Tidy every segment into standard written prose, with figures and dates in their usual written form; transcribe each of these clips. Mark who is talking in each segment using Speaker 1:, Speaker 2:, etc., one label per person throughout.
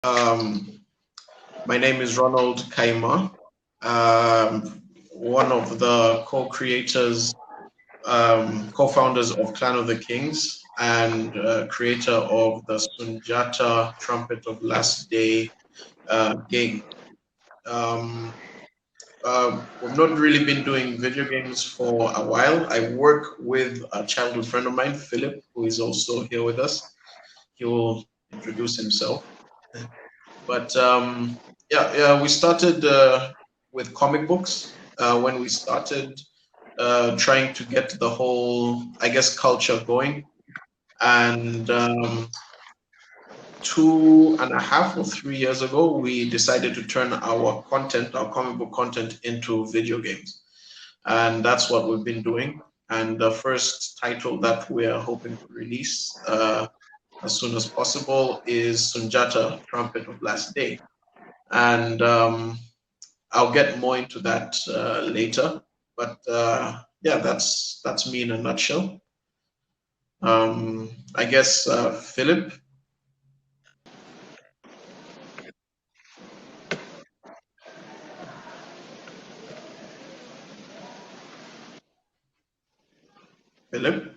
Speaker 1: Um, my name is Ronald Kayima, one of the co-creators, co-founders of Clan of the Kings, and creator of the Sunjata Trumpet of Last Day game. Um, we've not really been doing video games for a while. I work with a childhood friend of mine, Philip, who is also here with us. He will introduce himself. But yeah, we started with comic books when we started trying to get the whole, I guess, culture going. And 2.5 or 3 years ago, we decided to turn our content, our comic book content, into video games. And that's what we've been doing. And the first title that we're hoping to release as soon as possible is Sunjata Trumpet of Last Day. And I'll get more into that later. But yeah, that's me in a nutshell. I guess Philip. Philip.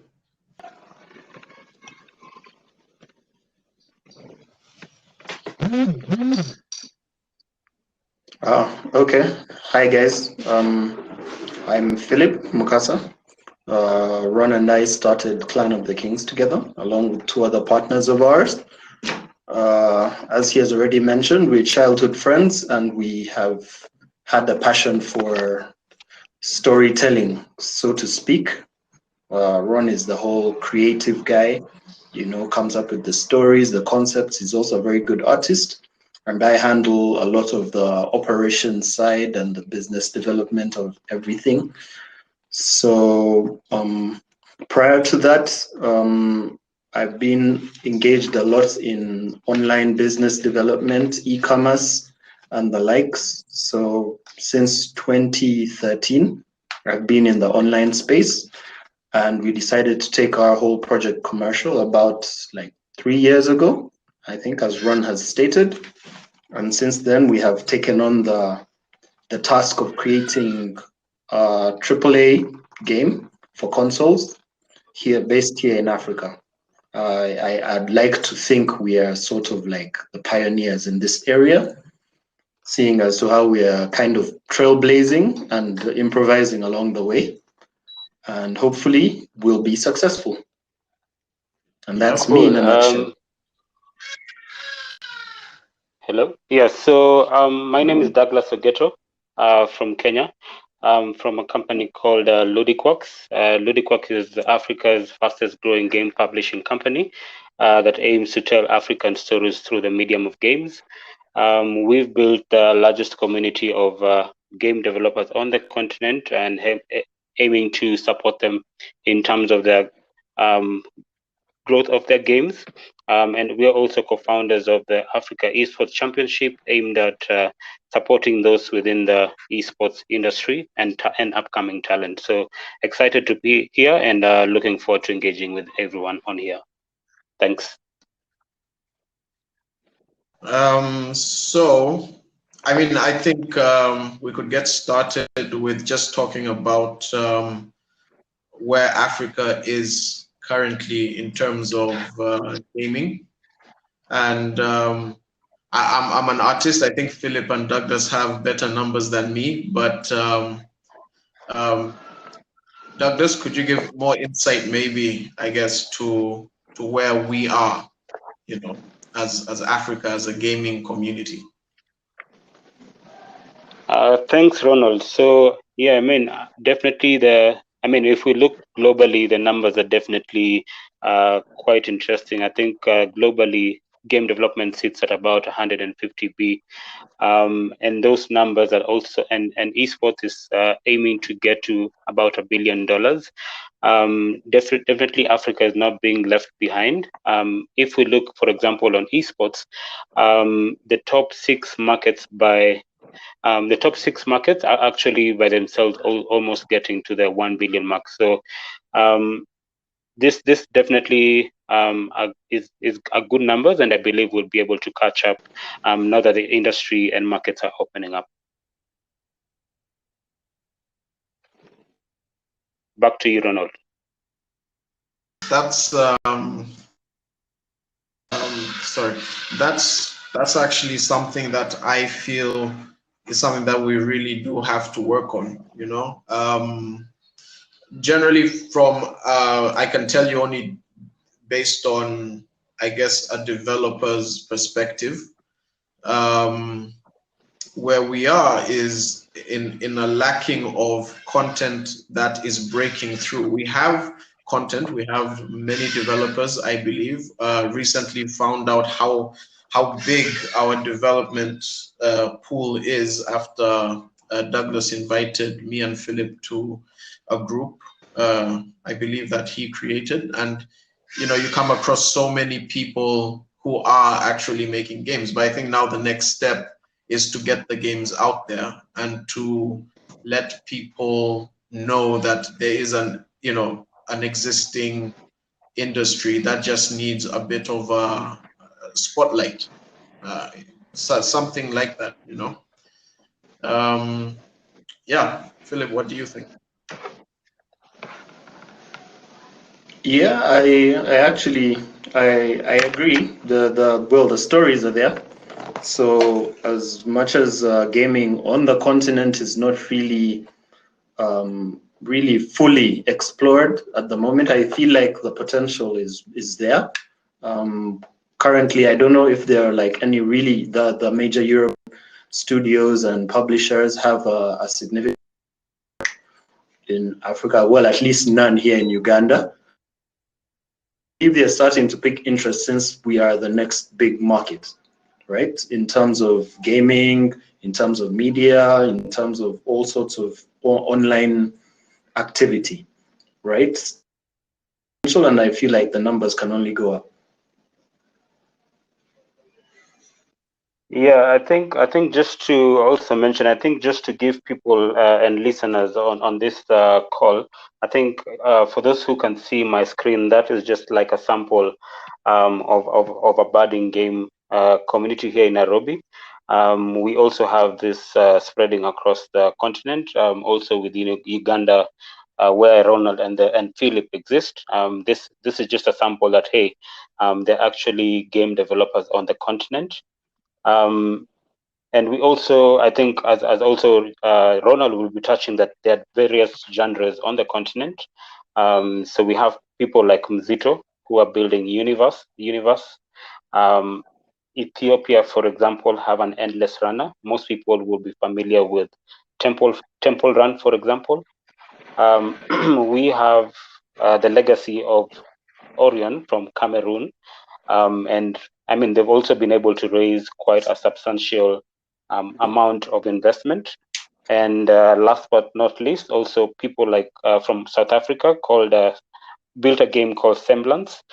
Speaker 2: Okay. Hi guys. I'm Phillip Mukasa. Ron and I started Clan of the Kings together, along with two other partners of ours. As he has already mentioned, we're childhood friends, and we have had a passion for storytelling, so to speak. Ron is the whole creative guy, comes up with the stories, the concepts. He's also a very good artist. And I handle a lot of the operations side and the business development of everything. So prior to that, I've been engaged a lot in online business development, e-commerce, and the likes. So since 2013, I've been in the online space, and we decided to take our whole project commercial about like 3 years ago, I think, as Ron has stated. And since then, we have taken on the task of creating a AAA game for consoles based here in Africa. I'd like to think we are sort of like the pioneers in this area, seeing as to how we are kind of trailblazing and improvising along the way. And hopefully we'll be successful. And that's me in a nutshell.
Speaker 3: Hello. Yes. So my name is Douglas Ogeto from Kenya. From a company called Ludiquox. Ludiquox is Africa's fastest growing game publishing company that aims to tell African stories through the medium of games. We've built the largest community of game developers on the continent and aiming to support them in terms of their growth of their games. And we are also co-founders of the Africa Esports Championship, aimed at supporting those within the esports industry and upcoming talent. So excited to be here and looking forward to engaging with everyone on here. Thanks.
Speaker 1: So, I mean, I think we could get started with just talking about where Africa is currently in terms of gaming. And I'm an artist. I think Philip and Douglas have better numbers than me, but Douglas, could you give more insight, maybe, I guess, to where we are, as Africa, as a gaming community?
Speaker 3: Thanks, Ronald. So yeah, I mean, definitely if we look globally, the numbers are definitely quite interesting. I think globally, game development sits at about 150 B, and those numbers are also and esports is aiming to get to about $1 billion. Definitely, Africa is not being left behind. If we look, for example, on esports, the top six markets are actually by themselves almost getting to the 1 billion mark. So this definitely is good numbers, and I believe we'll be able to catch up now that the industry and markets are opening up. Back to you, Ronald.
Speaker 1: That's sorry. That's actually something that I feel is something that we really do have to work on. You know, generally from I can tell you only based on, I guess, a developer's perspective. Where we are is in a lacking of content that is breaking through. We have content, we have many developers, I believe, recently found out how big our development pool is after Douglas invited me and Philip to a group, I believe, that he created. And you know, you come across so many people who are actually making games. But I think now the next step is to get the games out there and to let people know that there is an existing industry that just needs a bit of a spotlight, so something like that, you know. Yeah, Philip, what do you think?
Speaker 2: Yeah, I actually I agree. The stories are there. So as much as gaming on the continent is not really really fully explored at the moment, I feel like the potential is there. Currently, I don't know if there are like any really the major Europe studios and publishers have a significant in Africa. Well, at least none here in Uganda. If they're starting to pick interest since we are the next big market, right? In terms of gaming, in terms of media, in terms of all sorts of online activity, right? And I feel like the numbers can only go up.
Speaker 3: Yeah, I think just to also mention, I think just to give people and listeners on this call, I think for those who can see my screen, that is just like a sample of a budding game community here in Nairobi. We also have this spreading across the continent, also within Uganda, where Ronald and Philip exist. This is just a sample that, hey, they're actually game developers on the continent. And we also, I think, as also Ronald will be touching, that there are various genres on the continent. So we have people like Mzito who are building universe. Ethiopia, for example, have an endless runner. Most people will be familiar with Temple Run, for example. We have the legacy of Orion from Cameroon. And I mean, they've also been able to raise quite a substantial amount of investment. And last but not least, also people like from South Africa built a game called Semblance,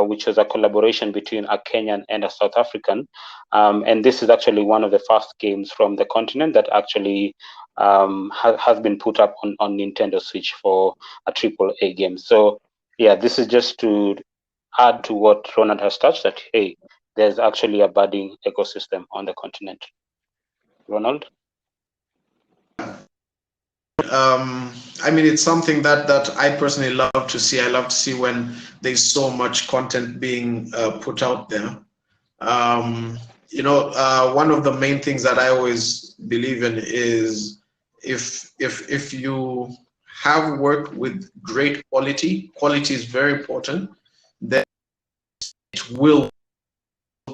Speaker 3: which was a collaboration between a Kenyan and a South African. And this is actually one of the first games from the continent that actually has been put up on Nintendo Switch for a AAA game. So yeah, this is just to add to what Ronald has touched, that hey, there's actually a budding ecosystem on the continent. Ronald?
Speaker 1: I mean, it's something that I personally love to see. I love to see when there's so much content being put out there. You know, one of the main things that I always believe in is if you have work with great quality is very important, then it will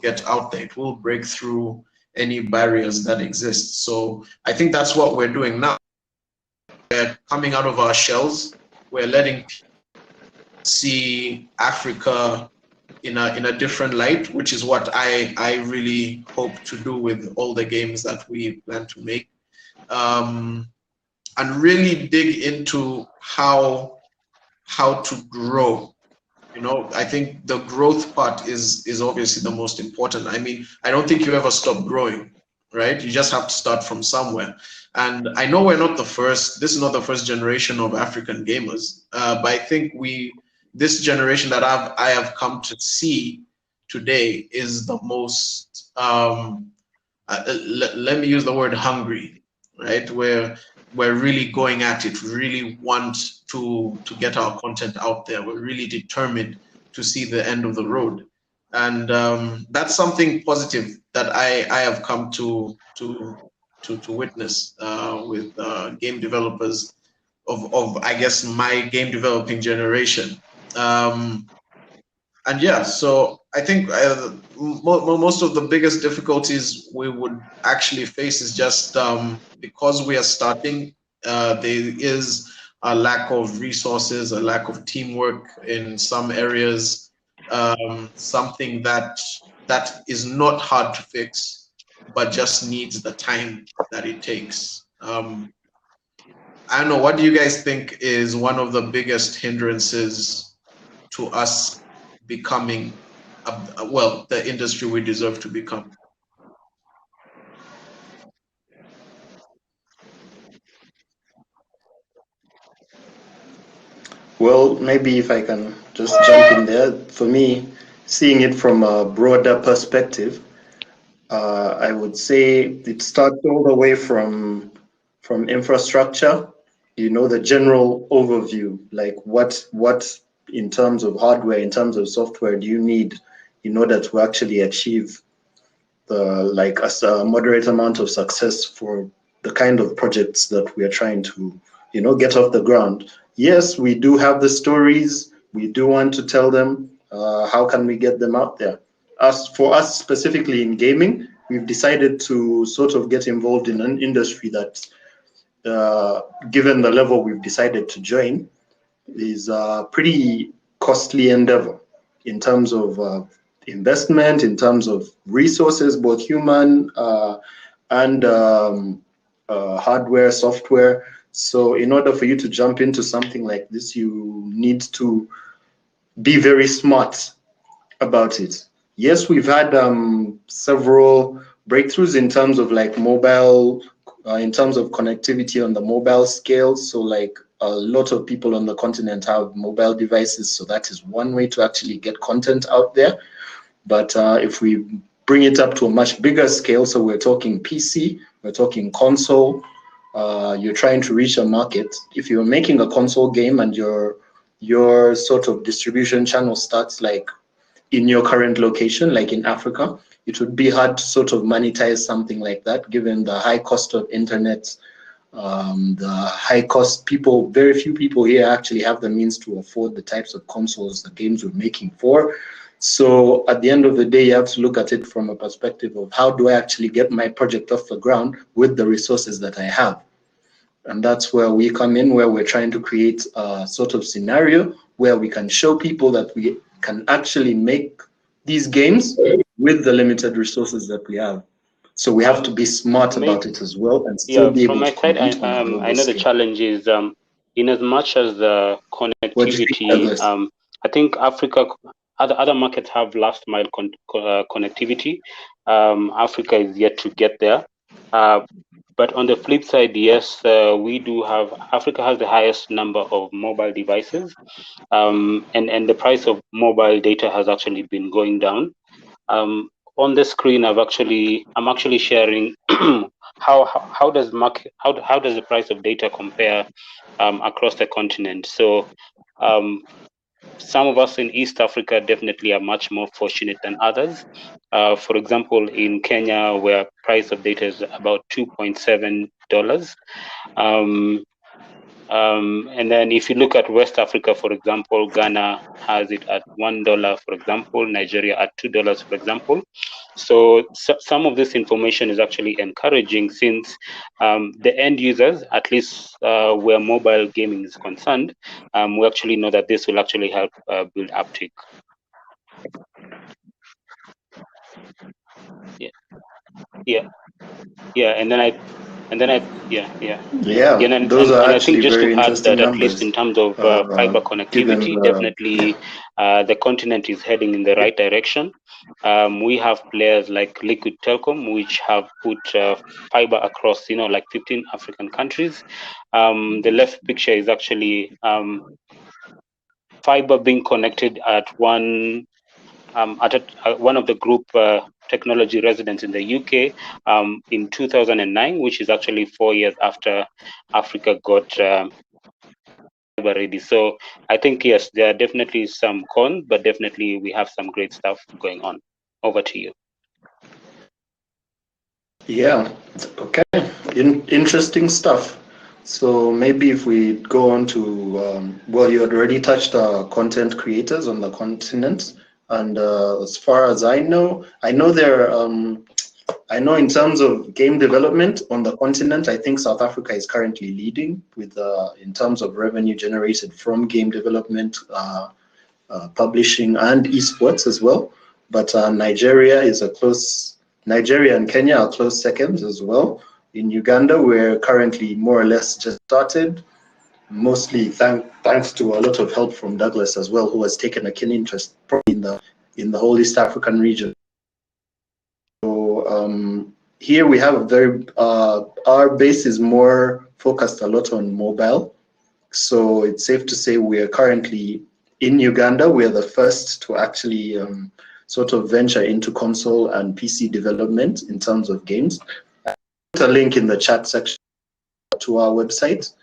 Speaker 1: get out there. It will break through any barriers that exist. So I think that's what we're doing now. We're coming out of our shells. We're letting people see Africa in a different light, which is what I really hope to do with all the games that we plan to make, and really dig into how to grow. You know, I think the growth part is obviously the most important. I mean, I don't think you ever stop growing, right? You just have to start from somewhere. And I know we're not the first. This is not the first generation of African gamers, but I think this generation that I have come to see today is the most, let me use the word hungry, right? Where we're really going at it, really want to get our content out there. We're really determined to see the end of the road. And that's something positive that I have come to witness with game developers of I guess my game developing generation. And yeah, so I think most of the biggest difficulties we would actually face is just because we are starting, there is a lack of resources, a lack of teamwork in some areas, something that is not hard to fix, but just needs the time that it takes. I don't know, what do you guys think is one of the biggest hindrances to us becoming, well, the industry we deserve to become?
Speaker 2: Well, maybe if I can just jump in there. For me, seeing it from a broader perspective, I would say it starts all the way from infrastructure. You know, the general overview, like what in terms of hardware, in terms of software, do you need in order to actually achieve the like a moderate amount of success for the kind of projects that we are trying to, you know, get off the ground. Yes, we do have the stories. We do want to tell them. How can we get them out there? As for us specifically in gaming, we've decided to sort of get involved in an industry that, given the level we've decided to join, is a pretty costly endeavor in terms of investment, in terms of resources, both human and hardware, software. So in order for you to jump into something like this, you need to be very smart about it. Yes, we've had several breakthroughs in terms of like mobile, in terms of connectivity on the mobile scale. So like a lot of people on the continent have mobile devices. So that is one way to actually get content out there. But if we bring it up to a much bigger scale, so we're talking PC, we're talking console, you're trying to reach a market. If you're making a console game and your sort of distribution channel starts like in your current location, like in Africa, it would be hard to sort of monetize something like that, given the high cost of internet, the high cost. People, very few people here actually have the means to afford the types of consoles the games we're making for. So at the end of the day, you have to look at it from a perspective of how do I actually get my project off the ground with the resources that I have. And that's where we come in, where we're trying to create a sort of scenario where we can show people that we can actually make these games with the limited resources that we have. So we have to be smart about it as well and still be
Speaker 3: from
Speaker 2: able
Speaker 3: my
Speaker 2: to
Speaker 3: side,
Speaker 2: compete on a global
Speaker 3: I know the
Speaker 2: scale.
Speaker 3: challenge is in as much as the
Speaker 2: What do you think,
Speaker 3: connectivity.
Speaker 2: Douglas?
Speaker 3: I think Africa, other markets have last mile connectivity. Africa is yet to get there. But on the flip side, yes, we do have. Africa has the highest number of mobile devices, and the price of mobile data has actually been going down. On the screen, I'm actually sharing how does the price of data compare across the continent. So some of us in East Africa definitely are much more fortunate than others. For example, in Kenya, where price of data is about $2.7. And then if you look at West Africa, for example, Ghana has it at $1, for example, Nigeria at $2, for example. So some of this information is actually encouraging, since the end users, at least where mobile gaming is concerned, we actually know that this will actually help build uptake. Yeah, and then I
Speaker 2: Those are
Speaker 3: and I think
Speaker 2: actually
Speaker 3: just
Speaker 2: very
Speaker 3: to add
Speaker 2: interesting
Speaker 3: that, at least
Speaker 2: numbers,
Speaker 3: in terms of fiber
Speaker 2: given
Speaker 3: connectivity,
Speaker 2: the
Speaker 3: definitely the continent is heading in the right direction. We have players like Liquid Telecom, which have put fiber across, like 15 African countries. The left picture is actually fiber being connected at one of the group technology residents in the UK in 2009, which is actually 4 years after Africa got fiber ready. So I think, yes, there are definitely some cons, but definitely we have some great stuff going on. Over to you.
Speaker 2: Yeah, okay. Interesting stuff. So maybe if we go on to, well, you had already touched content creators on the continent. And as far as I know there, I know in terms of game development on the continent, I think South Africa is currently leading with, in terms of revenue generated from game development, publishing, and esports as well. But Nigeria and Kenya are close seconds as well. In Uganda, we're currently more or less just started, mostly thanks to a lot of help from Douglas as well, who has taken a keen interest in the whole East African region. So here we have a very our base is more focused a lot on mobile. So it's safe to say we are currently in Uganda. We are the first to actually sort of venture into console and PC development in terms of games. I put a link in the chat section to our website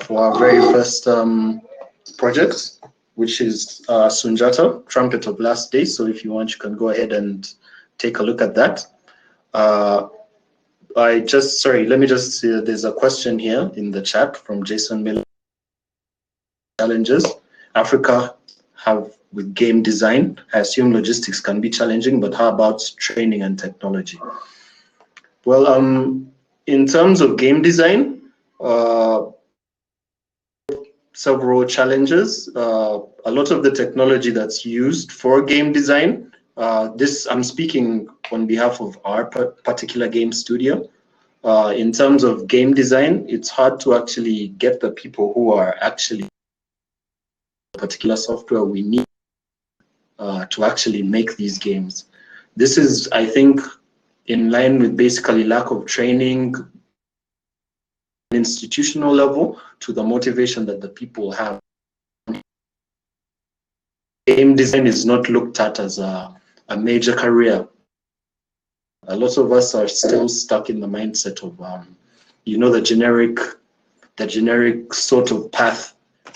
Speaker 2: for our very first project, which is Sunjata, Trumpet of Last Day. So if you want, you can go ahead and take a look at that. Let me just see, there's a question here in the chat from Jason Miller. Challenges Africa have with game design. I assume logistics can be challenging, but how about training and technology? Well, in terms of game design, several challenges. A lot of the technology that's used for game design, I'm speaking on behalf of our particular game studio. In terms of game design, it's hard to actually get the people who are actually particular software we need to actually make these games. This is, I think, in line with basically lack of training institutional level to the motivation that the people have. Game design is not looked at as a major career. A lot of us are still stuck in the mindset of, the generic sort of path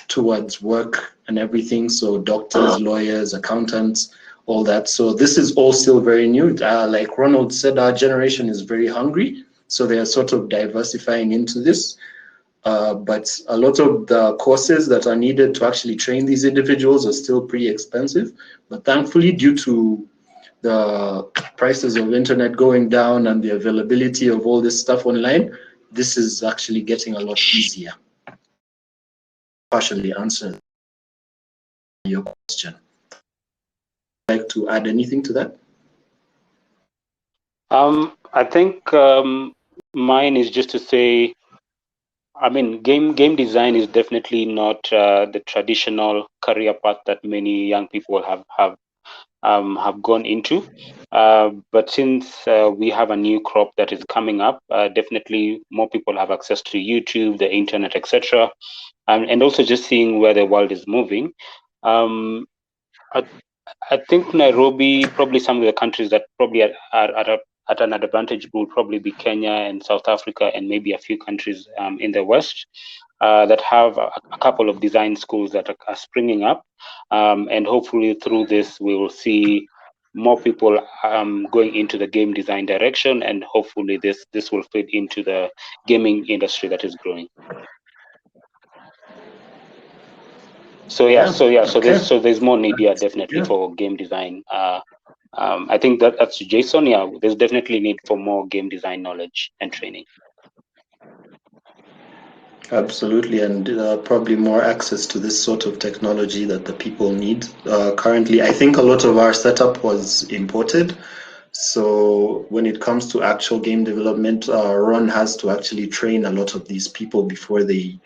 Speaker 2: towards work and everything. So doctors, lawyers, accountants, all that. So this is all still very new. Like Ronald said, our generation is very hungry. So they are sort of diversifying into this. But a lot of the courses that are needed to actually train these individuals are still pretty expensive. But thankfully, due to the prices of internet going down and the availability of all this stuff online, this is actually getting a lot easier. Partially answer your question. Would you like to add anything to that?
Speaker 3: I think mine is just to say, I mean, game design is definitely not the traditional career path that many young people have gone into. But since we have a new crop that is coming up, definitely more people have access to YouTube, the internet, etc., and also just seeing where the world is moving. I think Nairobi, probably some of the countries that probably are at an advantage would probably be Kenya and South Africa, and maybe a few countries in the West that have a couple of design schools that are springing up. And hopefully through this, we will see more people going into the game design direction, and hopefully this will fit into the gaming industry that is growing. So there's more need, definitely for game design. I think that's Jason. Yeah, there's definitely need for more game design knowledge and training.
Speaker 2: Absolutely, and probably more access to this sort of technology that the people need. Currently, I think a lot of our setup was imported. So when it comes to actual game development, Ron has to actually train a lot of these people before they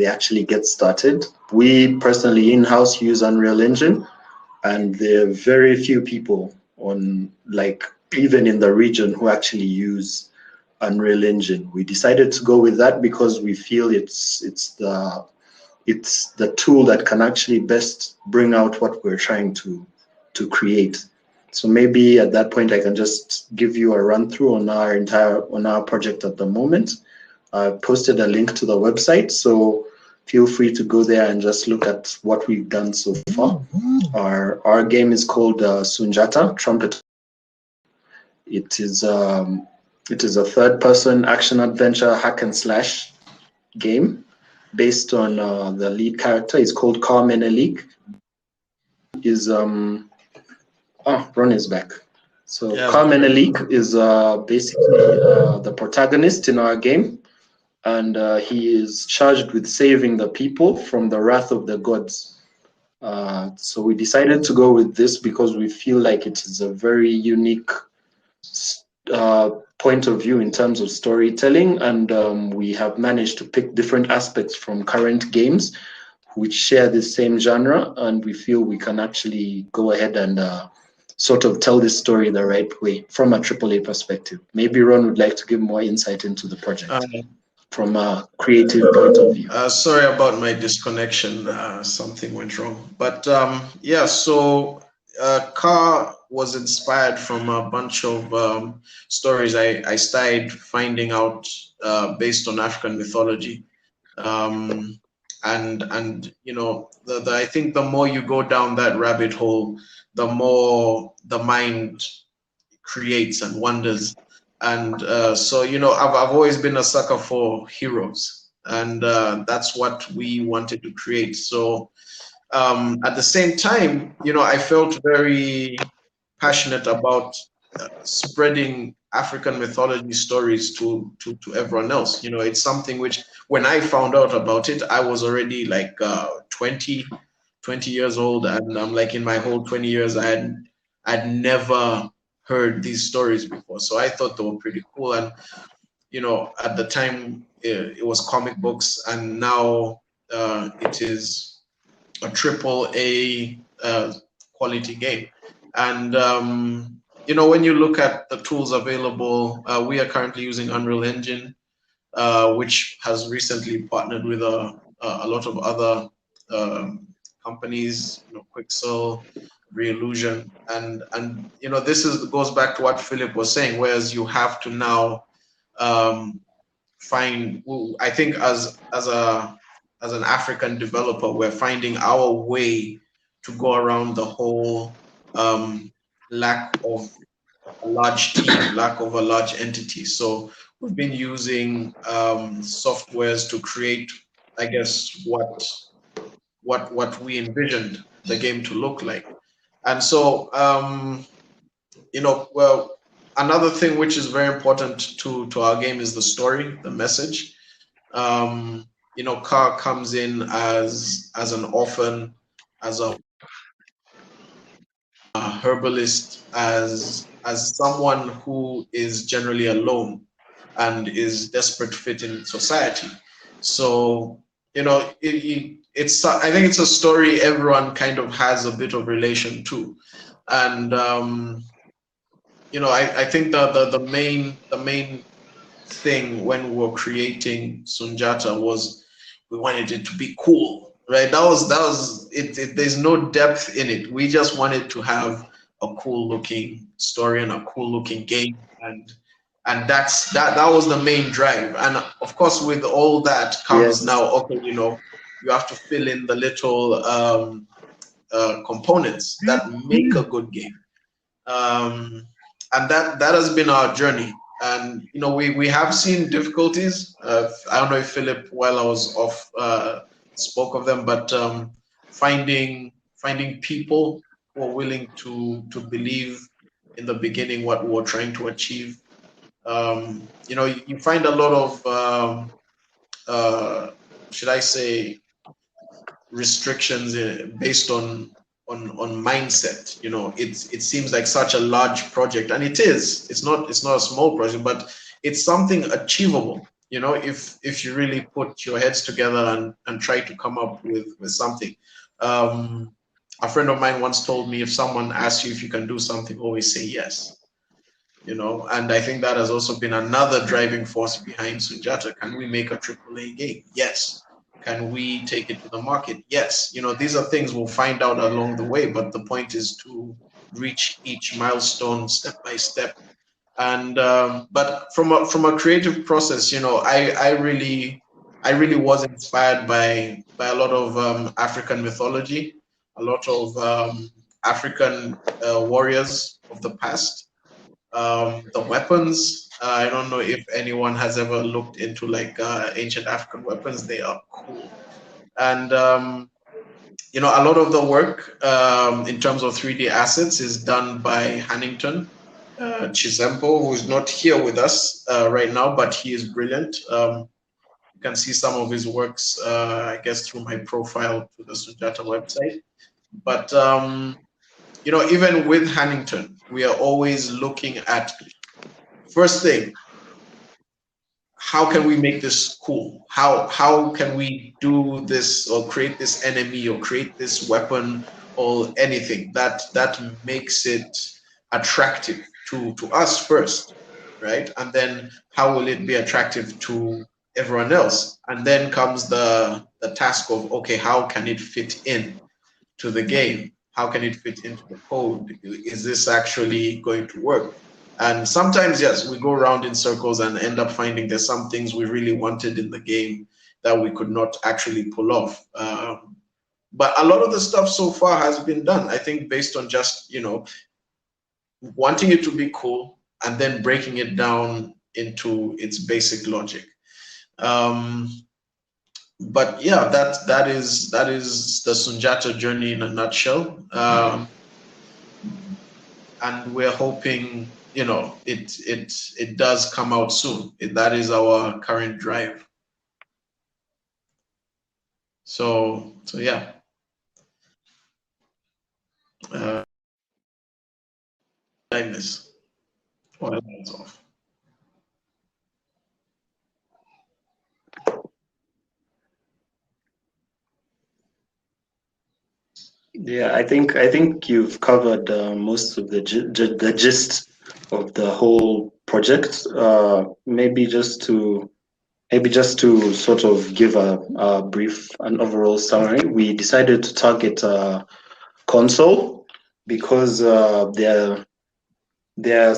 Speaker 2: actually get started. We personally in-house use Unreal Engine, and there are very few people on, like, even in the region who actually use Unreal Engine. We decided to go with that because we feel it's it's the tool that can actually best bring out what we're trying to create. So maybe at that point I can just give you a run through on our project at the moment. I posted a link to the website, so feel free to go there and just look at what we've done so far. Our game is called Sunjata Trumpet. It is a third-person action-adventure hack-and-slash game based on the lead character. It's called Ka Menelik. Ron is back. So
Speaker 1: Yeah,
Speaker 2: Ka Menelik is basically the protagonist in our game, and he is charged with saving the people from the wrath of the gods. So we decided to go with this because we feel like it is a very unique point of view in terms of storytelling, and we have managed to pick different aspects from current games which share the same genre, and we feel we can actually go ahead and sort of tell this story the right way from a AAA perspective. Maybe Ron would like to give more insight into the project from a creative point of view.
Speaker 1: Sorry about my disconnection. Something went wrong. But yeah, so Car was inspired from a bunch of stories I started finding out based on African mythology. And you know, I think the more you go down that rabbit hole, the more the mind creates and wonders. And so, you know, I've always been a sucker for heroes, and that's what we wanted to create. So at the same time, you know, I felt very passionate about spreading African mythology stories to everyone else. You know, it's something which, when I found out about it, I was already like 20 years old, and I'm like, in my whole 20 years, I'd never heard these stories before. So I thought they were pretty cool. And you know, at the time, it was comic books, and now it is a AAA quality game. And you know, when you look at the tools available, we are currently using Unreal Engine, which has recently partnered with a lot of other companies, you know, Quixel, Reillusion, and you know, goes back to what Philip was saying, whereas you have to now um, find. I think as an African developer, we're finding our way to go around the whole lack of a large team, lack of a large entity. So we've been using softwares to create, I guess, what we envisioned the game to look like. And so, you know, well, another thing which is very important to our game is the story, the message. You know, Car comes in as an orphan, as a herbalist, as someone who is generally alone and is desperate to fit in society. So you know, it's I think it's a story everyone kind of has a bit of relation to, and you know, I think the main thing when we were creating Sunjata was we wanted it to be cool, right? That was it. There's no depth in it. We just wanted to have a cool looking story and a cool looking game, and that was the main drive. And of course, with all that comes now, okay, you know, you have to fill in the little components that make a good game. And that has been our journey. And you know, we have seen difficulties. I don't know if Philip, while I was off, spoke of them, but finding people who are willing to believe in the beginning what we were trying to achieve. You know, you find a lot of should I say restrictions based on mindset. You know, it seems like such a large project, and it is. It's not a small project, but it's something achievable. You know, if you really put your heads together and try to come up with something. A friend of mine once told me, if someone asks you if you can do something, always say yes. You know, and I think that has also been another driving force behind Sunjata. Can we make a AAA game? Yes. Can we take it to the market? Yes. You know, these are things we'll find out along the way, but the point is to reach each milestone step by step. And but from a creative process, you know, I really was inspired by a lot of African mythology, a lot of African warriors of the past. The weapons, I don't know if anyone has ever looked into like ancient African weapons. They are cool. And you know, a lot of the work in terms of 3D assets is done by Hannington Chisempo, who is not here with us right now, but he is brilliant. You can see some of his works, I guess, through my profile to the Sunjata website. But you know, even with Hannington, we are always looking at, first thing, how can we make this cool? How can we do this or create this enemy or create this weapon or anything that makes it attractive to us first, right? And then how will it be attractive to everyone else? And then comes the task of, okay, how can it fit in to the game? How can it fit into the code? Is this actually going to work? And sometimes, yes, we go around in circles and end up finding there's some things we really wanted in the game that we could not actually pull off. But a lot of the stuff so far has been done, I think, based on just, you know, wanting it to be cool and then breaking it down into its basic logic. But yeah, that is the Sunjata journey in a nutshell. And we're hoping, you know, it does come out soon. That is our current drive. So yeah. Timeless. Well, that's off.
Speaker 2: Yeah, I think you've covered most of the gist of the whole project. Maybe just to sort of give a brief and overall summary, we decided to target console because there are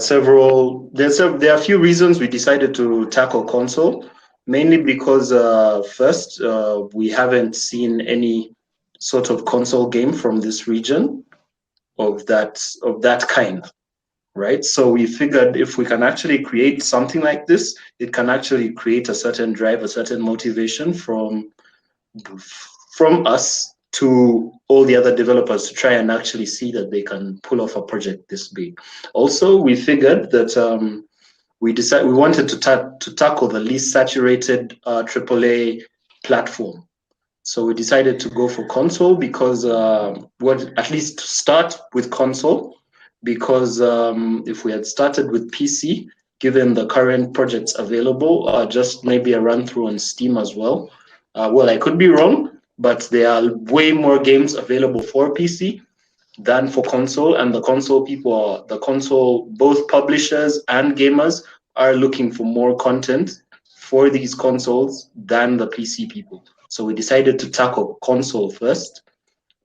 Speaker 2: a few reasons we decided to tackle console. Mainly because first, we haven't seen any sort of console game from this region of that kind, right? So we figured if we can actually create something like this, it can actually create a certain drive, a certain motivation from us to all the other developers to try and actually see that they can pull off a project this big. Also, we figured that we wanted to tackle the least saturated AAA platform. So we decided to go for console because, at least to start with console, because if we had started with PC, given the current projects available, just maybe a run through on Steam as well. Well, I could be wrong, but there are way more games available for PC than for console, and the console people, both publishers and gamers are looking for more content for these consoles than the PC people. So we decided to tackle console first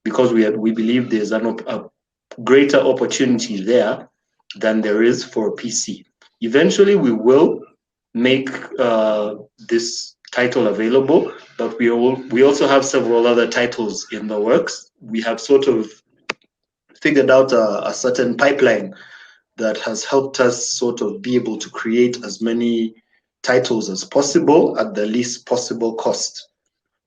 Speaker 2: because we believe there's a greater opportunity there than there is for PC. Eventually, we will make this title available, but we also have several other titles in the works. We have sort of figured out a certain pipeline that has helped us sort of be able to create as many titles as possible at the least possible cost.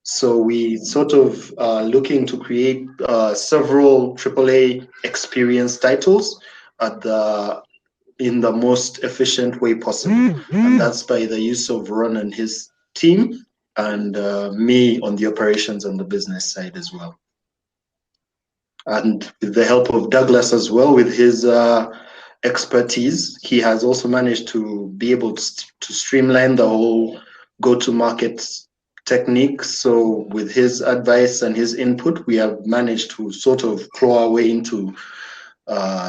Speaker 2: So we sort of looking to create several AAA experience titles in the most efficient way possible. And that's by the use of Ron and his team and me on the operations and the business side as well. And with the help of Douglas as well, with his expertise, he has also managed to be able to streamline the whole go-to-market technique. So with his advice and his input, we have managed to sort of claw our way into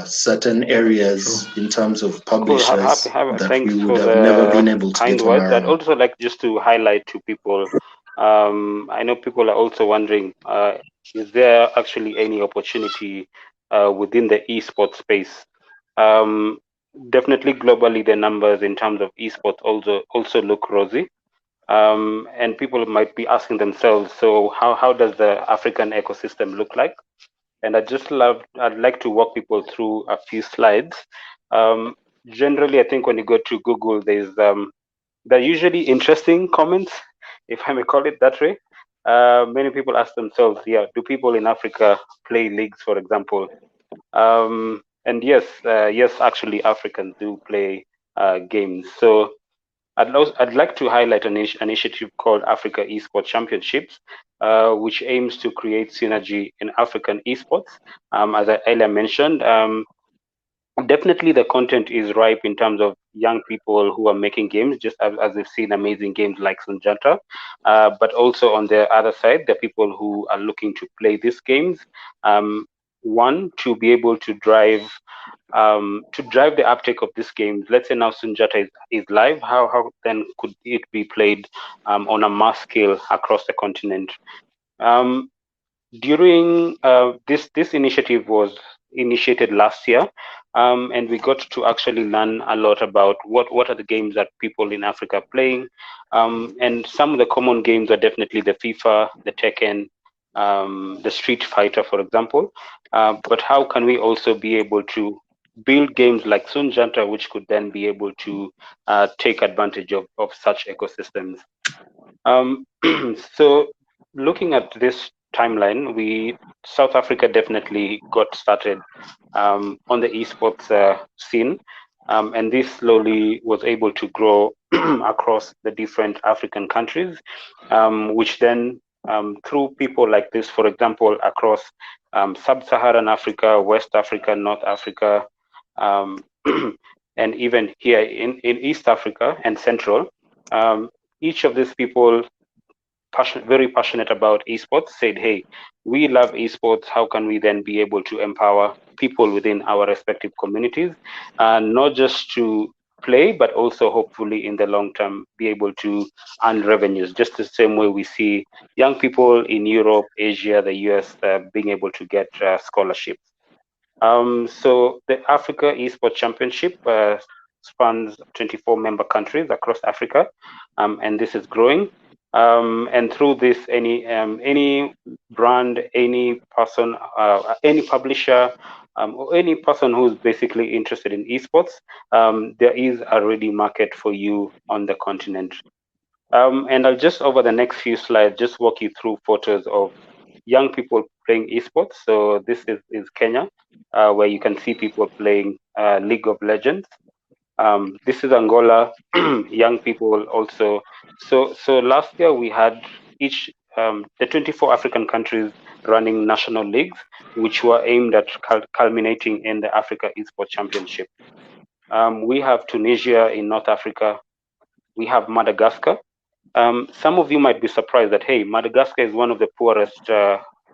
Speaker 2: certain areas in terms of publishers
Speaker 3: Cool.
Speaker 2: that
Speaker 3: Thanks
Speaker 2: we
Speaker 3: for
Speaker 2: would have never been able to
Speaker 3: kind
Speaker 2: get on
Speaker 3: words.
Speaker 2: our
Speaker 3: I'd
Speaker 2: own.
Speaker 3: also like just to highlight to people I know people are also wondering, is there actually any opportunity within the esports space? Um, Definitely globally, the numbers in terms of esports also look rosy. And people might be asking themselves, so how does the African ecosystem look like? And I'd like to walk people through a few slides. Um, Generally, I think when you go to Google, there are usually interesting comments, if I may call it that way. Many people ask themselves, yeah, do people in Africa play leagues, for example? And yes, actually, Africans do play games. So I'd like to highlight an initiative called Africa Esports Championships, which aims to create synergy in African esports. As I earlier mentioned, definitely the content is ripe in terms of young people who are making games, just as we've seen amazing games like Sunjata. But also on the other side, the people who are looking to play these games. Um, One, to be able to drive the uptake of this game. Let's say now Sunjata is live. How then could it be played on a mass scale across the continent? Um, During this initiative was initiated last year, and we got to actually learn a lot about what are the games that people in Africa are playing, and some of the common games are definitely the FIFA, the Tekken, the Street Fighter, for example. But how can we also be able to build games like Sunjanta, which could then be able to take advantage of such ecosystems? So looking at this timeline, South Africa definitely got started on the esports scene, and this slowly was able to grow across the different African countries, which then through people like this, for example, across sub-Saharan Africa, West Africa, North Africa, um, and even here in East Africa and Central. Each of these people very passionate about esports said, hey, we love esports. How can we then be able to empower people within our respective communities, not just to play, but also hopefully in the long term be able to earn revenues, just the same way we see young people in Europe, Asia, the US being able to get scholarships. So the Africa Esports Championship spans 24 member countries across Africa, and this is growing. And through this, any brand, any person, any publisher, or any person who's basically interested in esports, there is a ready market for you on the continent. And I'll just over the next few slides just walk you through photos of young people playing esports. So this is Kenya, where you can see people playing League of Legends. This is Angola, young people also. So last year we had each the 24 African countries running national leagues, which were aimed at culminating in the Africa Esports Championship. We have Tunisia in North Africa. We have Madagascar. Some of you might be surprised that, hey, Madagascar is one of the poorest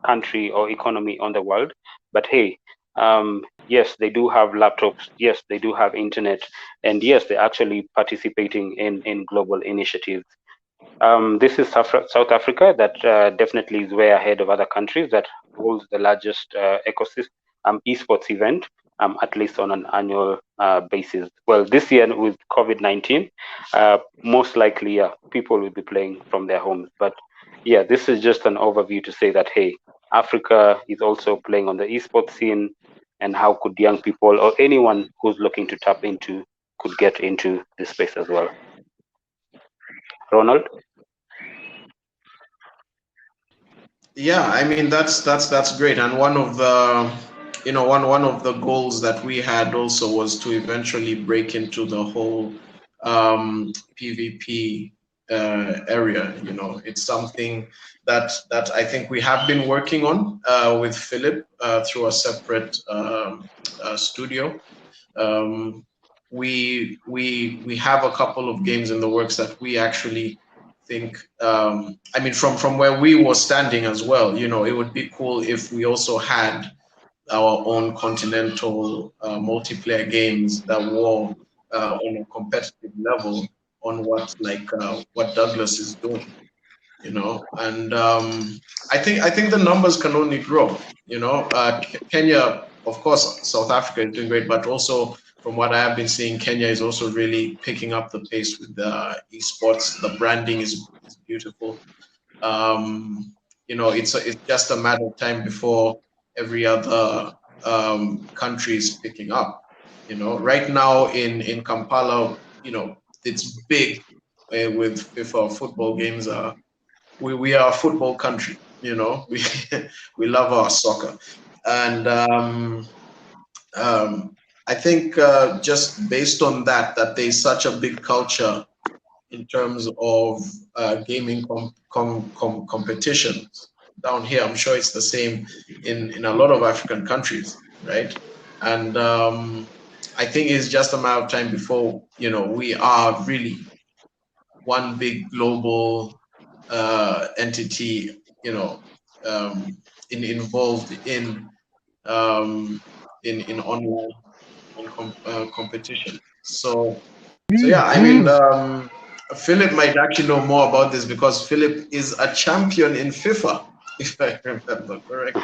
Speaker 3: country or economy on the world. But hey, yes, they do have laptops. Yes, they do have internet. And yes, they're actually participating in global initiatives. This is South Africa that definitely is way ahead of other countries that holds the largest ecosystem esports event, at least on an annual basis. Well, this year with COVID-19, most likely, yeah, people will be playing from their homes. But yeah, this is just an overview to say that, hey, Africa is also playing on the esports scene, and how could young people or anyone who's looking to tap into could get into this space as well. Ronald?
Speaker 1: Yeah, I mean that's great, and one of the one of the goals that we had also was to eventually break into the whole PvP area. It's something that I think we have been working on with Philip through a separate studio. Um, we have a couple of games in the works that we actually think I mean from where we were standing as well, it would be cool if we also had our own continental multiplayer games that were on a competitive level on what Douglas is doing. you know, and I think the numbers can only grow. You know, Kenya, of course, South Africa is doing great, but also from what I have been seeing, Kenya is also really picking up the pace with the esports. The branding is beautiful. You know, it's just a matter of time before every other country is picking up. You know, right now in Kampala, you know, it's big with FIFA football games. We are a football country. You know, we we love our soccer, and I think just based on that there's such a big culture in terms of gaming competitions down here. I'm sure it's the same in a lot of African countries, right? And I think it's just a matter of time before, you know, we are really one big global entity, you know, involved in online competition. So yeah, I mean, Philip might actually know more about this because Philip is a champion in FIFA, if I remember correctly.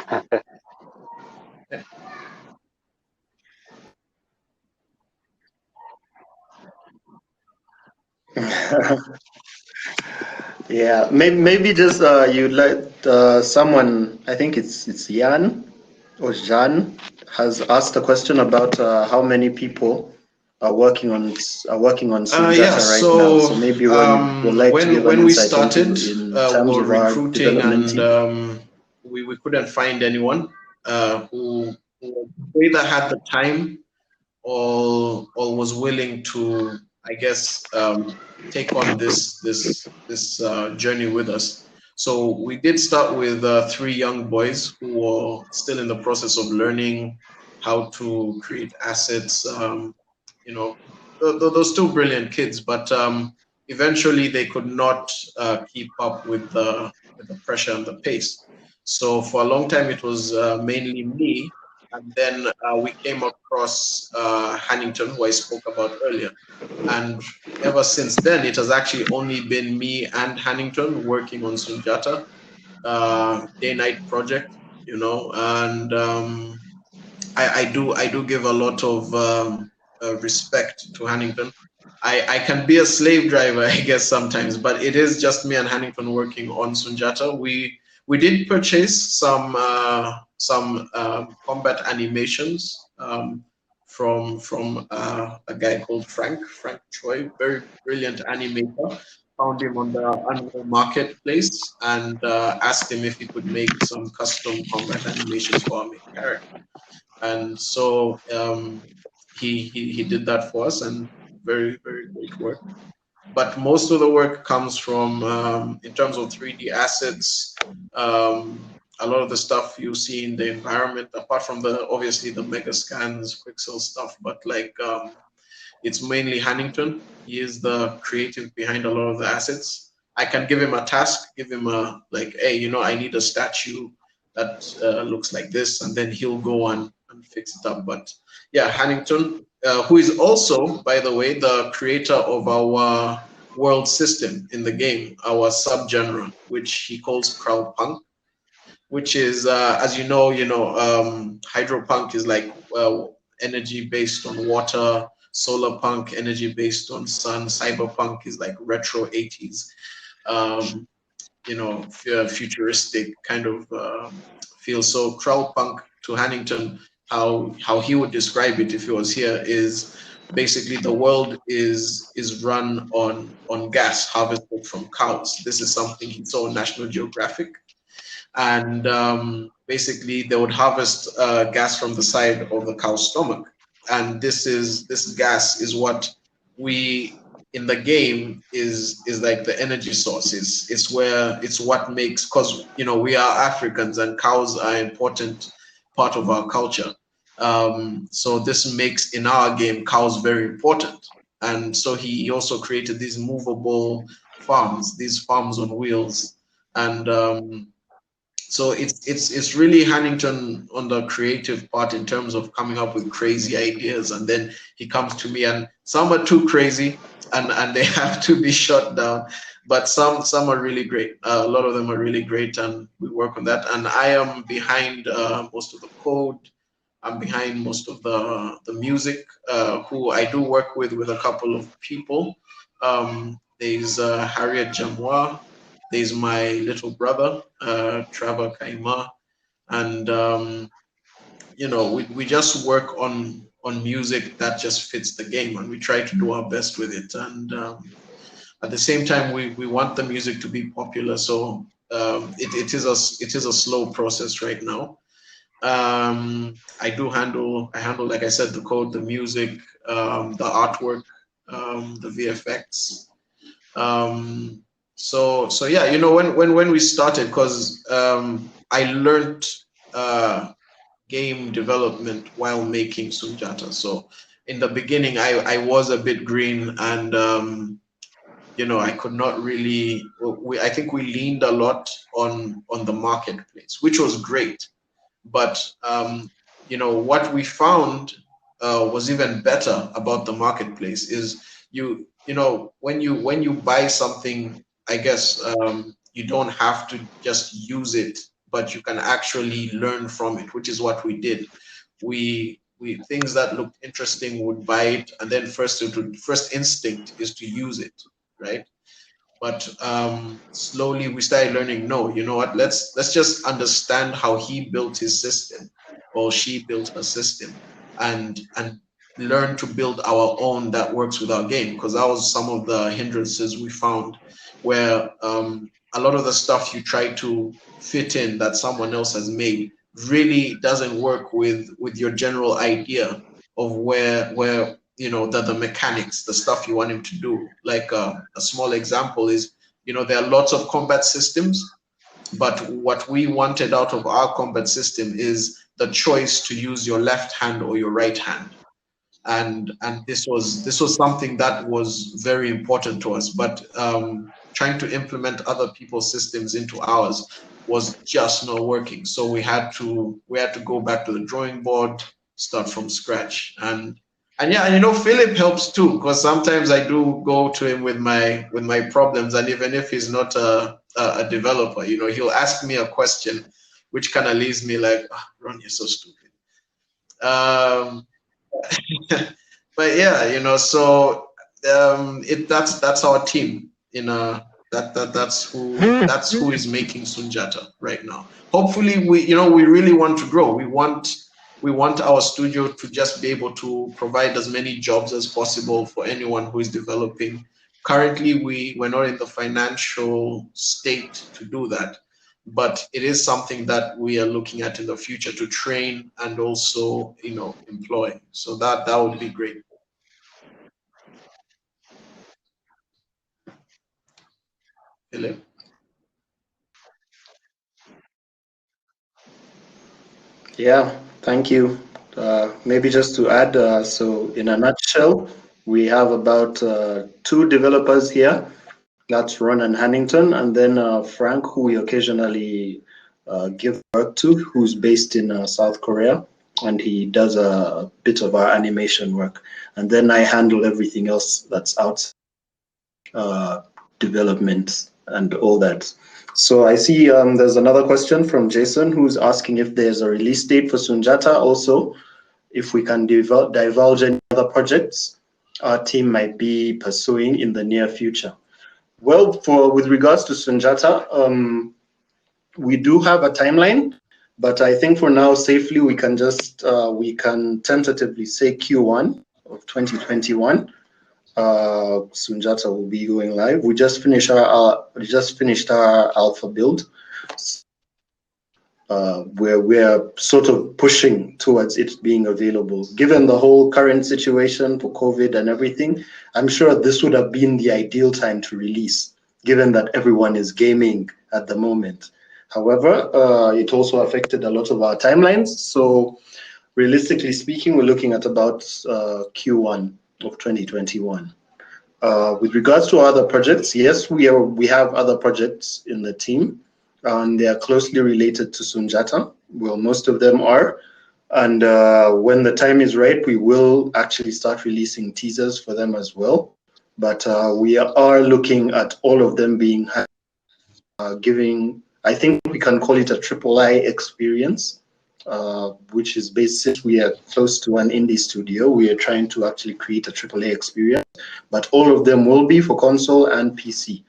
Speaker 2: Yeah, maybe just you let someone. I think it's Jan or Jan has asked a question about how many people are working on
Speaker 1: Yeah,
Speaker 2: Sunjata right now. So
Speaker 1: so
Speaker 2: maybe Ron would like to give an
Speaker 1: when we
Speaker 2: insight into
Speaker 1: started,
Speaker 2: in
Speaker 1: we
Speaker 2: terms
Speaker 1: were
Speaker 2: of our
Speaker 1: recruiting,
Speaker 2: development
Speaker 1: and
Speaker 2: team.
Speaker 1: we couldn't find anyone who either had the time or was willing to, I guess, take on this journey with us. So we did start with three young boys who were still in the process of learning how to create assets. You know, those two brilliant kids, but eventually they could not keep up with the pressure and the pace. So for a long time it was mainly me, and then we came across Hannington, who I spoke about earlier. And ever since then, it has actually only been me and Hannington working on Sunjata, day-night project, you know. And I do give a lot of respect to Hannington. I can be a slave driver, I guess sometimes, but it is just me and Hannington working on Sunjata. We did purchase some combat animations from a guy called Frank Choi, very brilliant animator. Found him on the Unreal Marketplace and asked him if he could make some custom combat animations for our main character. And so he did that for us, and very great work. But most of the work comes from in terms of 3D assets. A lot of the stuff you see in the environment, apart from the obviously the mega scans, Quixel stuff, but like it's mainly Hannington. He is the creative behind a lot of the assets. I can give him a task, give him a like, hey, you know, I need a statue that looks like this, and then he'll go on and fix it up. But yeah, Hannington, who is also, by the way, the creator of our world system in the game, our subgenre, which he calls crowdpunk, which is, as hydropunk is like energy based on water, solar punk energy based on sun, cyberpunk is like retro 80s, um, futuristic kind of feel. So crowdpunk to Hannington, how he would describe it if he was here is basically the world is run on gas harvested from cows. This is something he saw on National Geographic, and basically they would harvest gas from the side of the cow's stomach, and this gas is what we in the game is like the energy source. It's where it's what makes, because we are Africans and cows are an important part of our culture. So this makes in our game cows very important, and so he also created these movable farms, these farms on wheels, and so it's really Hannington on the creative part in terms of coming up with crazy ideas, and then he comes to me, and some are too crazy, and they have to be shut down. But some are really great. A lot of them are really great, and we work on that. And I am behind most of the code. I'm behind most of the music. Who I do work with a couple of people. There's Harriet Jamois. There's my little brother, Trevor Kaima, and we just work on music that just fits the game, and we try to do our best with it. And at the same time, we want the music to be popular, so it is a slow process right now. I handle, like I said, the code, the music, the artwork, the VFX. So yeah, when we started, because I learned game development while making Sunjata. So in the beginning, I was a bit green, and I could not really. I think we leaned a lot on the marketplace, which was great. But what we found was even better about the marketplace is when you buy something, I guess you don't have to just use it, but you can actually learn from it, which is what we did. We things that looked interesting would buy it, and then first instinct is to use it, right? But slowly we started learning, no, you know what, let's just understand how he built his system, or she built her system, and learn to build our own that works with our game. Because that was some of the hindrances we found, where a lot of the stuff you try to fit in that someone else has made really doesn't work with your general idea of where the mechanics, the stuff you want him to do. Like a small example is, there are lots of combat systems, but what we wanted out of our combat system is the choice to use your left hand or your right hand. And this was something that was very important to us. But trying to implement other people's systems into ours was just not working. So we had to go back to the drawing board, start from scratch. And yeah, Philip helps too, because sometimes I do go to him with my problems, and even if he's not a developer, he'll ask me a question, which kind of leaves me like, oh, Ron, you're so stupid. But yeah, so that's our team. That's who is making Sunjata right now. Hopefully, we really want to grow. We want our studio to just be able to provide as many jobs as possible for anyone who is developing. Currently, we're not in the financial state to do that, but it is something that we are looking at in the future to train and also, employ. So that would be great. Philip?
Speaker 2: Yeah, thank you. Maybe just to add, so in a nutshell, we have about two developers here. That's Ron and Hannington, and then Frank, who we occasionally give work to, who's based in South Korea, and he does a bit of our animation work. And then I handle everything else that's outside development and all that. So I see there's another question from Jason, who's asking if there's a release date for Sunjata. Also, if we can divulge any other projects our team might be pursuing in the near future. Well, with regards to Sunjata, we do have a timeline, but I think for now, safely, we can just we can tentatively say Q1 of 2021. Sunjata will be going live. We just finished our alpha build, where we're sort of pushing towards it being available. Given the whole current situation for COVID and everything, I'm sure this would have been the ideal time to release, given that everyone is gaming at the moment. However, it also affected a lot of our timelines. So realistically speaking, we're looking at about Q1 of 2021. With regards to other projects, yes, we have other projects in the team, and they are closely related to Sunjata. Well, most of them are. And when the time is right, we will actually start releasing teasers for them as well. but we are looking at all of them being giving. I think we can call it a triple-I experience, which is basically we are close to an indie studio. We are trying to actually create a triple-A experience, but all of them will be for console and PC.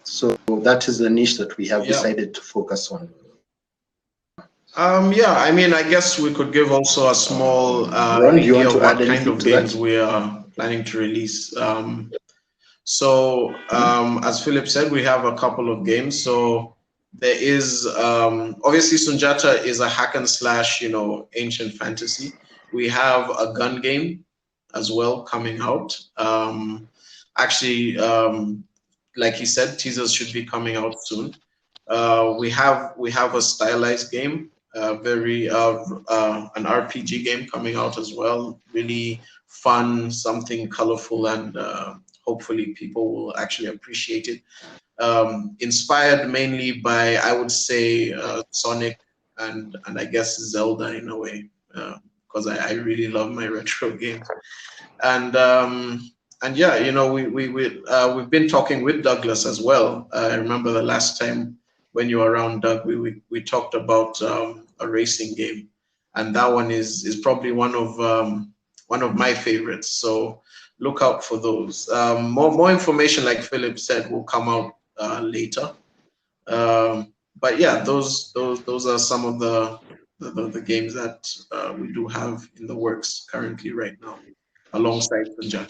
Speaker 2: So that is the niche that we have decided to focus on.
Speaker 1: Yeah, I mean, I guess we could give also a small
Speaker 2: Ron, do you
Speaker 1: idea
Speaker 2: want
Speaker 1: of
Speaker 2: to add
Speaker 1: what kind
Speaker 2: anything
Speaker 1: of
Speaker 2: to
Speaker 1: games
Speaker 2: that?
Speaker 1: we are planning to release. As Philip said, we have a couple of games. So there is obviously Sunjata is a hack and slash, ancient fantasy. We have a gun game as well coming out. Actually, like he said, teasers should be coming out soon. We have a stylized game, an RPG game coming out as well. Really fun, something colorful, and hopefully people will actually appreciate it. Inspired mainly by, I would say, Sonic and I guess Zelda in a way, because I really love my retro games. And yeah, we've been talking with Douglas as well. I remember the last time when you were around, Doug, we talked about a racing game, and that one is probably one of my favorites. So look out for those. More information, like Philip said, will come out later. But yeah, those are some of the games that we do have in the works currently right now, alongside Punjab.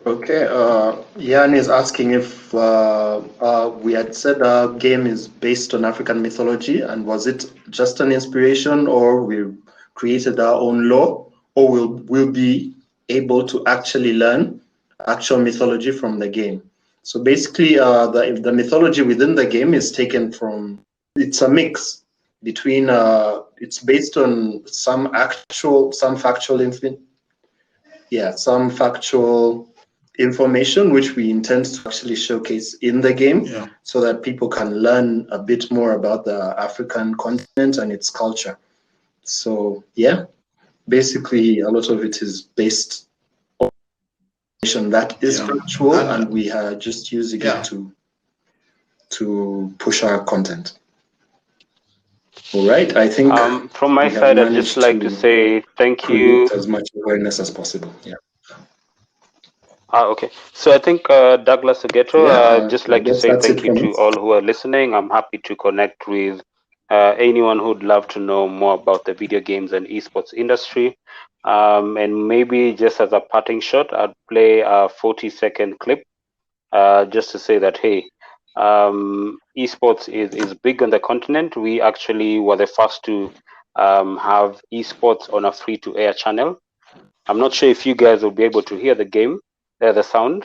Speaker 2: Okay, Jan is asking if we had said our game is based on African mythology, and was it just an inspiration, or we created our own lore, or we'll be able to actually learn actual mythology from the game? So basically, the mythology within the game is taken from. It's a mix between. It's based on some factual some factual information which we intend to actually showcase in the game, so that people can learn a bit more about the African continent and its culture. So yeah, basically a lot of it is based on information that is factual, and we are just using it to push our content. All right, I think
Speaker 3: from my
Speaker 2: we have
Speaker 3: side, I'd just
Speaker 2: managed
Speaker 3: like to
Speaker 2: to
Speaker 3: say thank you.
Speaker 2: create as much awareness as possible. Yeah.
Speaker 3: Okay. So I think Douglas Ogeto, just
Speaker 2: I
Speaker 3: like to
Speaker 2: guess
Speaker 3: say
Speaker 2: that's it
Speaker 3: thank you
Speaker 2: from
Speaker 3: to
Speaker 2: us.
Speaker 3: all who are listening. I'm happy to connect with anyone who'd love to know more about the video games and esports industry. And maybe just as a parting shot, I'd play a 40-second clip just to say that, hey, esports is big on the continent. We actually were the first to have esports on a free-to-air channel. I'm not sure if you guys will be able to hear the sound.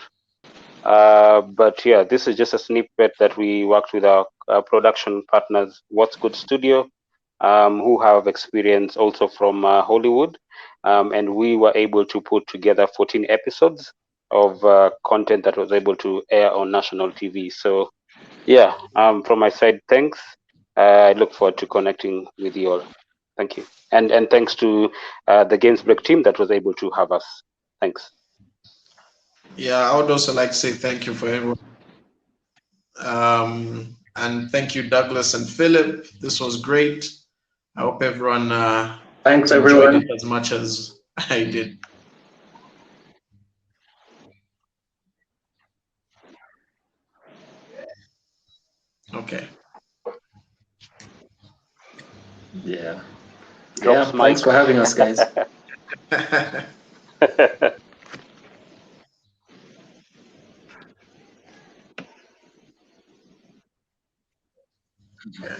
Speaker 3: But yeah, this is just a snippet that we worked with our production partners, What's Good Studio, who have experience also from Hollywood. And we were able to put together 14 episodes of content that was able to air on national TV. So yeah, from my side, thanks. I look forward to connecting with you all. Thank you. And thanks to the GameBreak team that was able to have us. Thanks.
Speaker 1: Yeah, I would also like to say thank you for everyone. And thank you, Douglas and Philip. This was great. I hope everyone
Speaker 2: Thanks,
Speaker 1: enjoyed
Speaker 2: everyone.
Speaker 1: it as much as I did. Okay.
Speaker 2: Yeah.
Speaker 3: Drops
Speaker 2: Thanks
Speaker 3: mic.
Speaker 2: for having us, guys.
Speaker 1: Okay.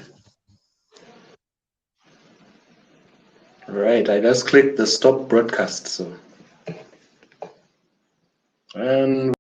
Speaker 2: Right, I just clicked the stop broadcast. So, and